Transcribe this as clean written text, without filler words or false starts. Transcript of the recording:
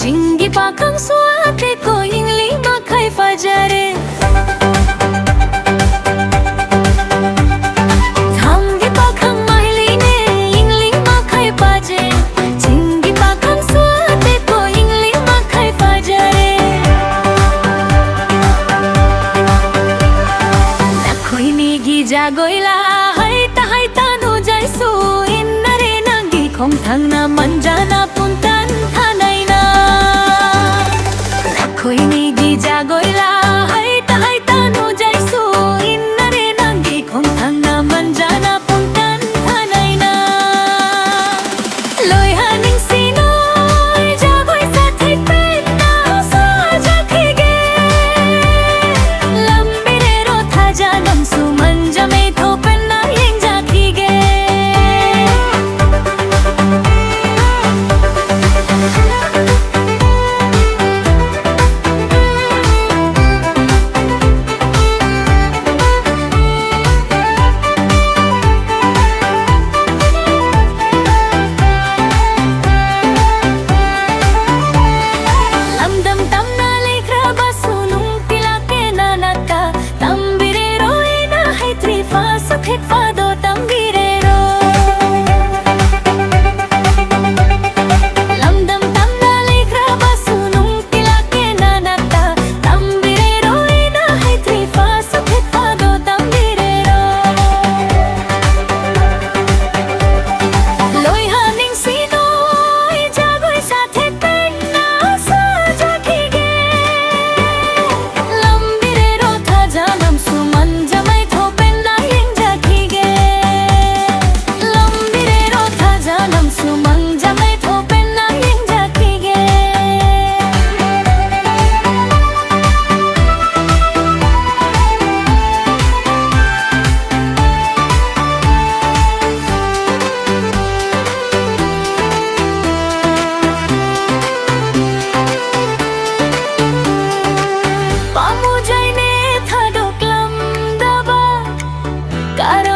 Tinggi pakang suate ko ingli makai fajare Thamgi pakang mahiline ingli makai paje Tinggi pakang suate ko ingli makai fajare Nakoi nigi jagoila haita no jaisu innare nangi khong thang na manjana puntan thanai na Nakoi nigi jagoila haita no jaisu innare nangi khong thang na manjana puntan thanai na Loi haning sinoi jagoi sathai penna sa jakhige Lambire ro thaja nam su manjame thopenna yeng jakhige Sukhet fado tambirero Lamdam tamna lekra basunung tilake nanata Tambirero ina hai trifa sukhet fado tambirero Loi haning sinoi jagoi sathe penna sa jakhige Lambirero thaja nam suman jamai thopen Cara